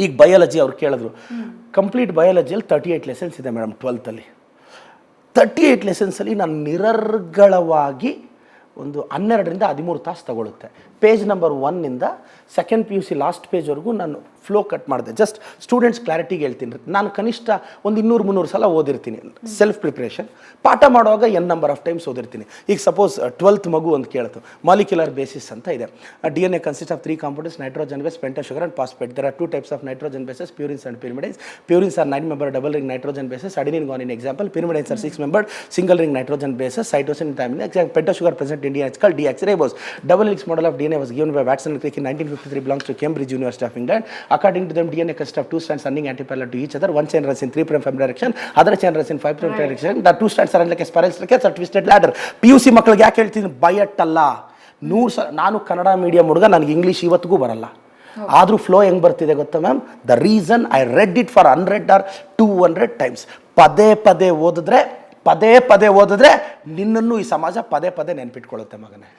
ಈಗ ಬಯಾಲಜಿ ಅವ್ರು ಕೇಳಿದ್ರು, ಕಂಪ್ಲೀಟ್ ಬಯಾಲಜಿಯಲ್ಲಿ 38 ಲೆಸನ್ಸ್ ಇದೆ ಮೇಡಮ್ 12th. 38 ಲೆಸನ್ಸಲ್ಲಿ ನಾನು ನಿರರ್ಗಳವಾಗಿ ಒಂದು 12ರಿಂದ 13 ತಾಸು ತಗೊಳುತ್ತೆ. ಪೇಜ್ ನಂಬರ್ 1ಇಂದ ಸೆಕೆಂಡ್ PUC ಲಾಸ್ಟ್ ಪೇಜ್ವರೆಗೂ ನಾನು ಫ್ಲೋ ಕಟ್ ಮಾಡಿದೆ. ಜಸ್ಟ್ ಸ್ಟೂಡೆಂಟ್ಸ್ ಕ್ಲಾರಿಟಿಗೆ ಹೇಳ್ತೀನಿ, ನಾನು ಕನಿಷ್ಠ ಒಂದು 200-300 ಸಲ ಓದಿರ್ತೀನಿ. ಸೆಲ್ಫ್ ಪ್ರಿಪ್ರೇಷನ್ ಪಾಠ ಮಾಡುವಾಗ ನಂಬರ್ ಆಫ್ ಟೈಮ್ಸ್ ಓದಿರ್ತೀನಿ. ಈಗ ಸಪೋಸ್ 12th ಮಗು ಅಂತ ಕೇಳ್ತು, ಮಾಲಿಕ್ಯುಲರ್ ಬೇಸಿಸ್ ಅಂತ ಇದೆ. DNA consist of 3 components, nitrogen base, penta sugar and phosphate. There are 2 types of nitrogen bases, purines and pyrimidines. Purines are 9-member double ring nitrogen bases, adenine guanine example. Pyrimidines are 6-membered single ring nitrogen bases, cytosine thymine example. Penta sugar present in DNA, it's called deoxyribose. Double helix model of DNA was given by Watson and Crick in 1953, belongs to Cambridge University of England. According to them, DNA consists of 2 strands running antiparallel to each other. One chain runs in 3' direction, other chain runs in 5' direction. The 2 strands are like a spiral staircase or twisted ladder. PUC ಮಕ್ಕಳಿಗೆ ಯಾಕೆ ಹೇಳ್ತೀನಿ ಬಯಟ್ಟಲ್ಲ. 100 ಸಲ ನಾನು Kannada medium ಹುಡುಗ, ನನಗೆ English ಇವತ್ತಿಗೂ ಬರಲ್ಲ. ಆದರೂ ಫ್ಲೋ ಹೆಂಗೆ ಬರ್ತಿದೆ ಗೊತ್ತಾ ma'am? The reason I read it for 100 or 200 times. ಪದೇ ಪದೇ ಓದಿದ್ರೆ ನಿನ್ನನ್ನು ಈ ಸಮಾಜ ಪದೇ ಪದೇ ನೆನ್ಪಿಟ್ಕೊಳ್ಳುತ್ತೆ ಮಗನೇ.